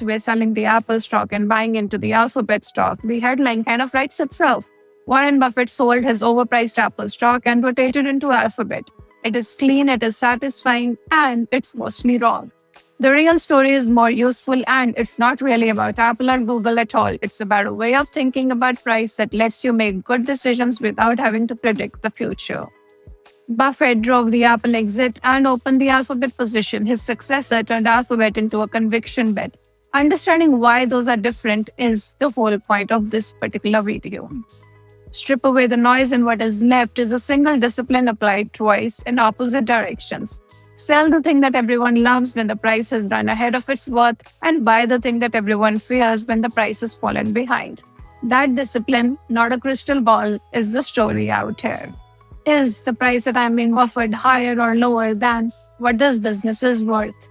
Hathaway selling the Apple stock and buying into the Alphabet stock, the headline kind of writes itself. Warren Buffett sold his overpriced Apple stock and rotated into Alphabet. It is clean, it is satisfying, and it's mostly wrong. The real story is more useful, and it's not really about Apple or Google at all. It's about a way of thinking about price that lets you make good decisions without having to predict the future. Buffett drove the Apple exit and opened the Alphabet position. His successor turned Alphabet into a conviction bet. Understanding why those are different is the whole point of this particular video. Strip away the noise, and what is left is a single discipline applied twice in opposite directions. Sell the thing that everyone loves when the price has run ahead of its worth, and buy the thing that everyone fears when the price has fallen behind. That discipline, not a crystal ball, is the story out here. Is the price that I'm being offered higher or lower than what this business is worth?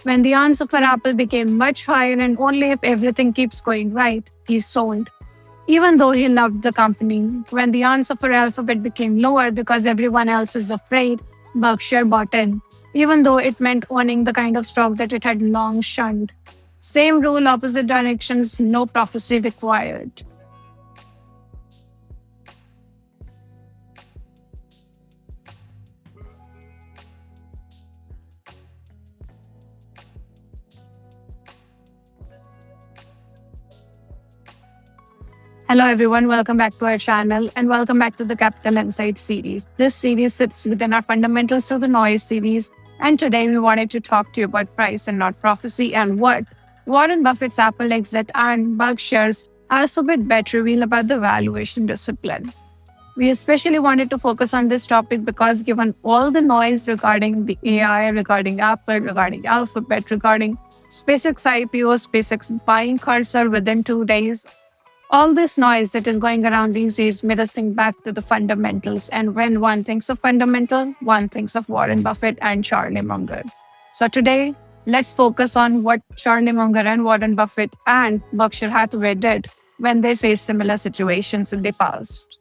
When the answer for Apple became much higher and only if everything keeps going right, he sold. Even though he loved the company, when the answer for Alphabet became lower because everyone else is afraid, Berkshire bought in, even though it meant owning the kind of stock that it had long shunned. Same rule, opposite directions, no prophecy required. Hello everyone, welcome back to our channel and welcome back to the Capital Insight series. This series sits within our Fundamentals of the Noise series, and today we wanted to talk to you about price and not prophecy and what Warren Buffett's Apple exit and Berkshire's Alphabet bet reveal about the valuation discipline. We especially wanted to focus on this topic because given all the noise regarding the AI, regarding Apple, regarding Alphabet, regarding SpaceX IPO, SpaceX buying Cursor within 2 days, all this noise that is going around these days made us think back to the fundamentals. And when one thinks of fundamental, one thinks of Warren Buffett and Charlie Munger. So today, let's focus on what Charlie Munger and Warren Buffett and Berkshire Hathaway did when they faced similar situations in the past.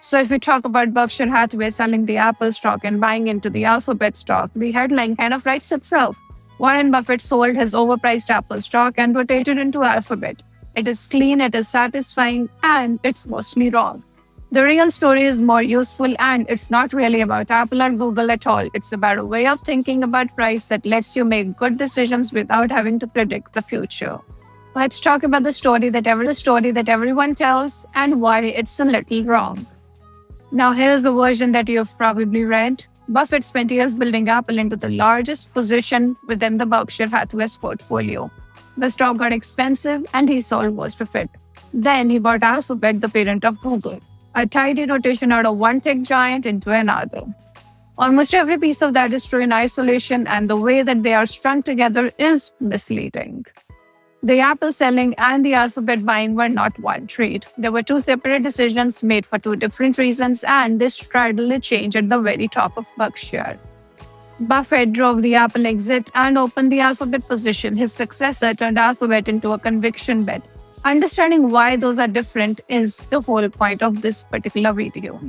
So if we talk about Berkshire Hathaway selling the Apple stock and buying into the Alphabet stock, the headline kind of writes itself. Warren Buffett sold his overpriced Apple stock and rotated into Alphabet. It is clean, it is satisfying, and it's mostly wrong. The real story is more useful, and it's not really about Apple or Google at all. It's about a way of thinking about price that lets you make good decisions without having to predict the future. Let's talk about the story that everyone tells and why it's a little wrong. Now here's the version that you've probably read. Buffett spent years building Apple into the largest position within the Berkshire Hathaway's portfolio. The stock got expensive and he sold most of it. Then he bought Alphabet, the parent of Google, a tidy rotation out of one tech giant into another. Almost every piece of that is true in isolation, and the way that they are strung together is misleading. The Apple selling and the Alphabet buying were not one trade. There were two separate decisions made for two different reasons, and this straddled a change at the very top of Berkshire. Buffett drove the Apple exit and opened the Alphabet position. His successor turned Alphabet into a conviction bet. Understanding why those are different is the whole point of this particular video.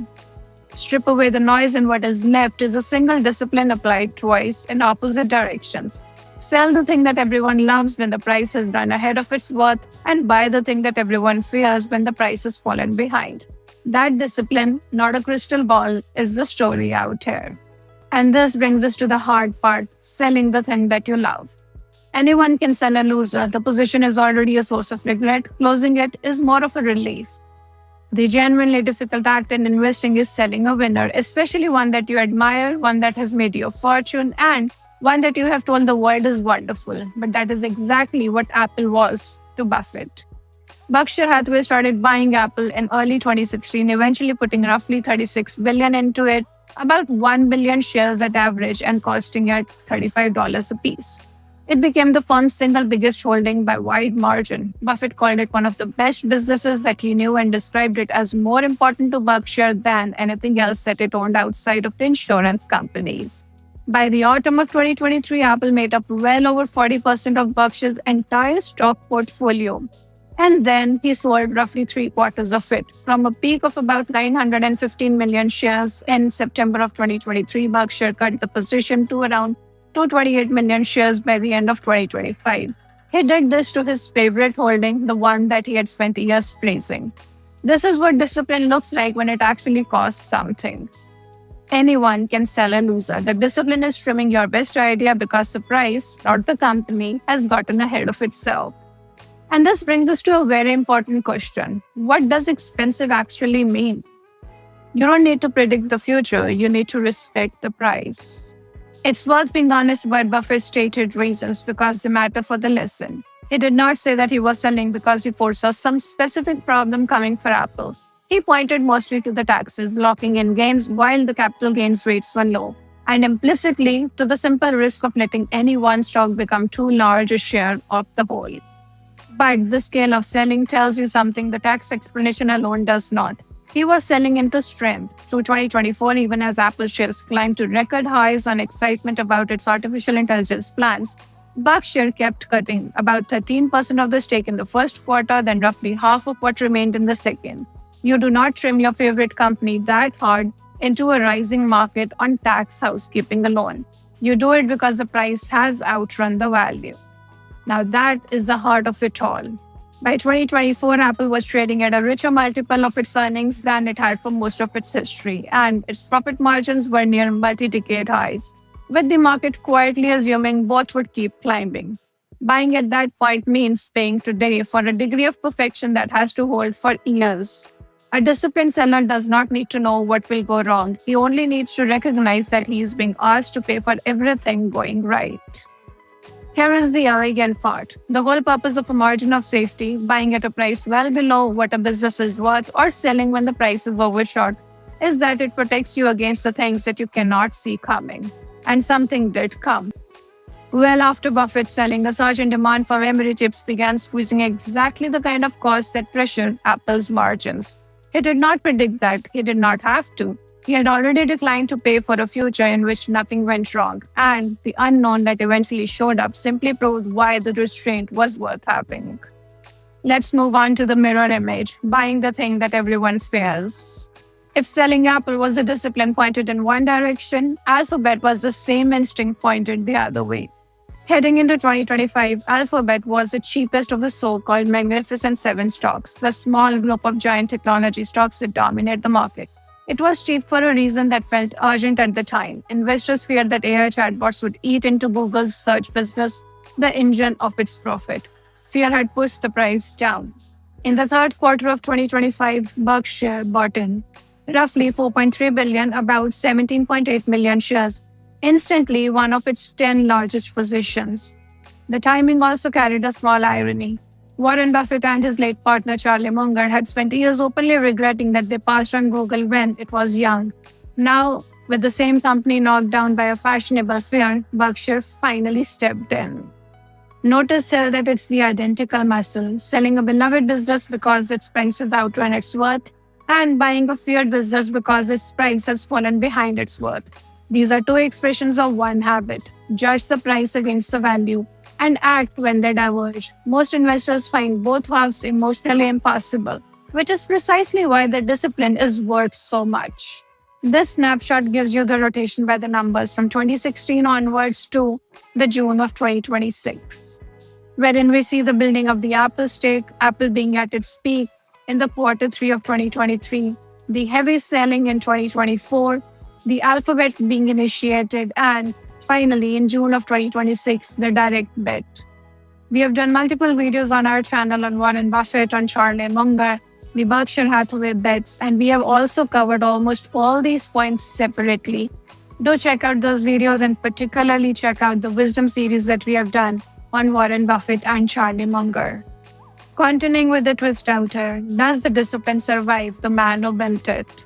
Strip away the noise, and what is left is a single discipline applied twice in opposite directions. Sell the thing that everyone loves when the price has run ahead of its worth, and buy the thing that everyone fears when the price has fallen behind. That discipline, not a crystal ball, is the story out here. And this brings us to the hard part, selling the thing that you love. Anyone can sell a loser. The position is already a source of regret. Closing it is more of a relief. The genuinely difficult act in investing is selling a winner, especially one that you admire, one that has made you a fortune, and one that you have told the world is wonderful. But that is exactly what Apple was to Buffett. Berkshire Hathaway started buying Apple in early 2016, eventually putting roughly $36 billion into it, about 1 billion shares at average, and costing it $35 a piece. It became the firm's single biggest holding by wide margin. Buffett called it one of the best businesses that he knew and described it as more important to Berkshire than anything else that it owned outside of the insurance companies. By the autumn of 2023, Apple made up well over 40% of Berkshire's entire stock portfolio. And then he sold roughly 3/4 of it. From a peak of about 915 million shares in September of 2023, Berkshire cut the position to around 228 million shares by the end of 2025. He did this to his favorite holding, the one that he had spent years praising. This is what discipline looks like when it actually costs something. Anyone can sell a loser. The discipline is trimming your best idea because the price, not the company, has gotten ahead of itself. And this brings us to a very important question. What does expensive actually mean? You don't need to predict the future, you need to respect the price. It's worth being honest about Buffett's stated reasons because they matter for the lesson. He did not say that he was selling because he foresaw some specific problem coming for Apple. He pointed mostly to the taxes locking in gains while the capital gains rates were low, and implicitly to the simple risk of letting any one stock become too large a share of the whole. But the scale of selling tells you something the tax explanation alone does not. He was selling into strength through 2024, even as Apple shares climbed to record highs on excitement about its artificial intelligence plans. Berkshire kept cutting about 13% of the stake in the first quarter, then roughly half of what remained in the second. You do not trim your favorite company that hard into a rising market on tax housekeeping alone. You do it because the price has outrun the value. Now that is the heart of it all. By 2024, Apple was trading at a richer multiple of its earnings than it had for most of its history, and its profit margins were near multi-decade highs, with the market quietly assuming both would keep climbing. Buying at that point means paying today for a degree of perfection that has to hold for years. A disciplined seller does not need to know what will go wrong. He only needs to recognize that he is being asked to pay for everything going right. Here is the arrogant part. The whole purpose of a margin of safety, buying at a price well below what a business is worth or selling when the price is overshot, is that it protects you against the things that you cannot see coming. And something did come. Well after Buffett's selling, the surge in demand for memory chips began squeezing exactly the kind of costs that pressured Apple's margins. He did not predict that. He did not have to. He had already declined to pay for a future in which nothing went wrong, and the unknown that eventually showed up simply proved why the restraint was worth having. Let's move on to the mirror image, buying the thing that everyone fears. If selling Apple was a discipline pointed in one direction, Alphabet was the same instinct pointed the other way. Heading into 2025, Alphabet was the cheapest of the so-called Magnificent Seven stocks, the small group of giant technology stocks that dominate the market. It was cheap for a reason that felt urgent at the time. Investors feared that AI chatbots would eat into Google's search business, the engine of its profit. Fear had pushed the price down. In the third quarter of 2025, Berkshire bought in roughly $4.3 billion, about 17.8 million shares, instantly one of its 10 largest positions. The timing also carried a small irony. Warren Buffett and his late partner Charlie Munger had spent years openly regretting that they passed on Google when it was young. Now, with the same company knocked down by a fashionable fear, Berkshire finally stepped in. Notice here that it's the identical muscle, selling a beloved business because its price is outrun its worth, and buying a feared business because its price has fallen behind its worth. These are two expressions of one habit: judge the price against the value and act when they diverge. Most investors find both halves emotionally impossible, which is precisely why the discipline is worth so much. This snapshot gives you the rotation by the numbers from 2016 onwards to the June of 2026, wherein we see the building of the Apple stake, Apple being at its peak in the quarter 3 of 2023, the heavy selling in 2024, the Alphabet being initiated, and finally, in June of 2026, the direct bet. We have done multiple videos on our channel on Warren Buffett, on Charlie Munger, the Berkshire Hathaway bets, and we have also covered almost all these points separately. Do check out those videos and particularly check out the wisdom series that we have done on Warren Buffett and Charlie Munger. Continuing with the twist out here, does the discipline survive the man who built it?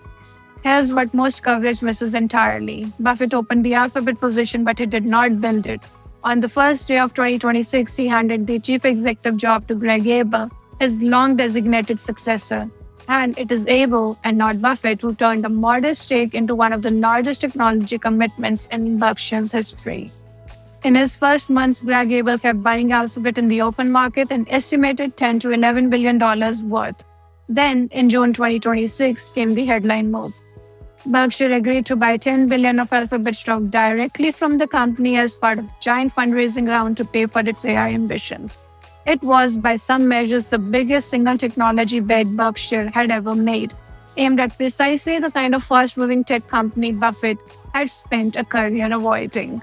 Here's what most coverage misses entirely. Buffett opened the Alphabet position, but he did not build it. On the first day of 2026, he handed the chief executive job to Greg Abel, his long-designated successor. And it is Abel and not Buffett who turned a modest stake into one of the largest technology commitments in Berkshire's history. In his first months, Greg Abel kept buying Alphabet in the open market and estimated $10 to $11 billion worth. Then, in June 2026, came the headline move. Berkshire agreed to buy $10 billion of Alphabet stock directly from the company as part of a giant fundraising round to pay for its AI ambitions. It was, by some measures, the biggest single technology bet Berkshire had ever made, aimed at precisely the kind of fast-moving tech company Buffett had spent a career avoiding.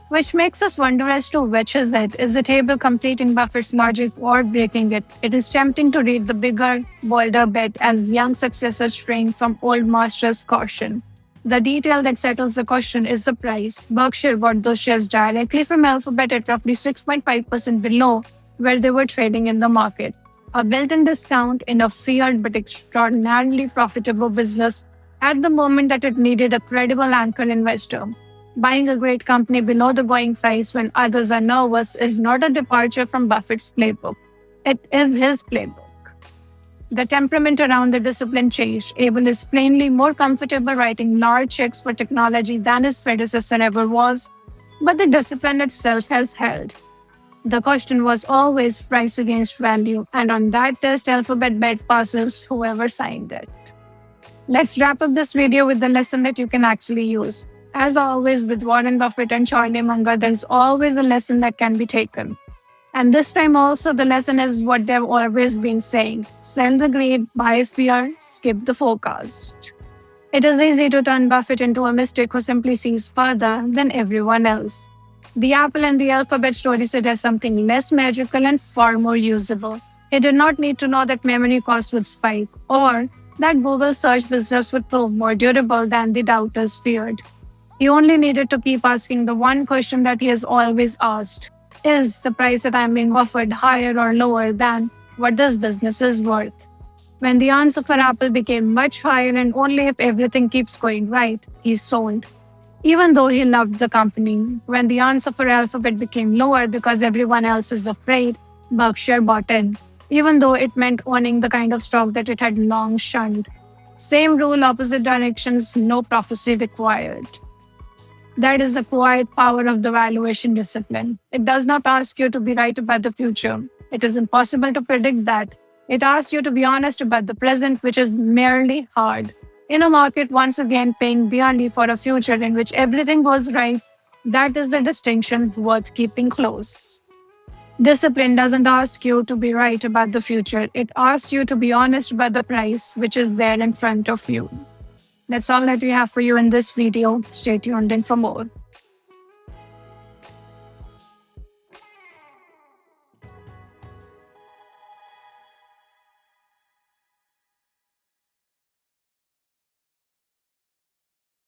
Which makes us wonder as to which is it. Is the table completing Buffett's logic or breaking it? It is tempting to read the bigger, bolder bet as young successors strain from old masters' caution. The detail that settles the question is the price. Berkshire bought those shares directly from Alphabet at roughly 6.5% below where they were trading in the market. A built-in discount in a feared but extraordinarily profitable business at the moment that it needed a credible anchor investor. Buying a great company below the going price when others are nervous is not a departure from Buffett's playbook. It is his playbook. The temperament around the discipline changed. Abel is plainly more comfortable writing large checks for technology than his predecessor ever was, but the discipline itself has held. The question was always price against value, and on that test, Alphabet bet passes whoever signed it. Let's wrap up this video with the lesson that you can actually use. As always, with Warren Buffett and Charlie Munger, there's always a lesson that can be taken. And this time also, the lesson is what they've always been saying. Sell the greed, buy fear, skip the forecast. It is easy to turn Buffett into a mystic who simply sees further than everyone else. The Apple and the Alphabet story suggests something less magical and far more usable. He did not need to know that memory costs would spike or that Google's search business would prove more durable than the doubters feared. He only needed to keep asking the one question that he has always asked. Is the price that I'm being offered higher or lower than what this business is worth? When the answer for Apple became much higher and only if everything keeps going right, he sold. Even though he loved the company, when the answer for Alphabet became lower because everyone else is afraid, Berkshire bought in, even though it meant owning the kind of stock that it had long shunned. Same rule, opposite directions, no prophecy required. That is the quiet power of the valuation discipline. It does not ask you to be right about the future. It is impossible to predict that. It asks you to be honest about the present, which is merely hard. In a market, once again, paying dearly for a future in which everything goes right, that is the distinction worth keeping close. Discipline doesn't ask you to be right about the future. It asks you to be honest about the price, which is there in front of you. That's all that we have for you in this video. Stay tuned in for more.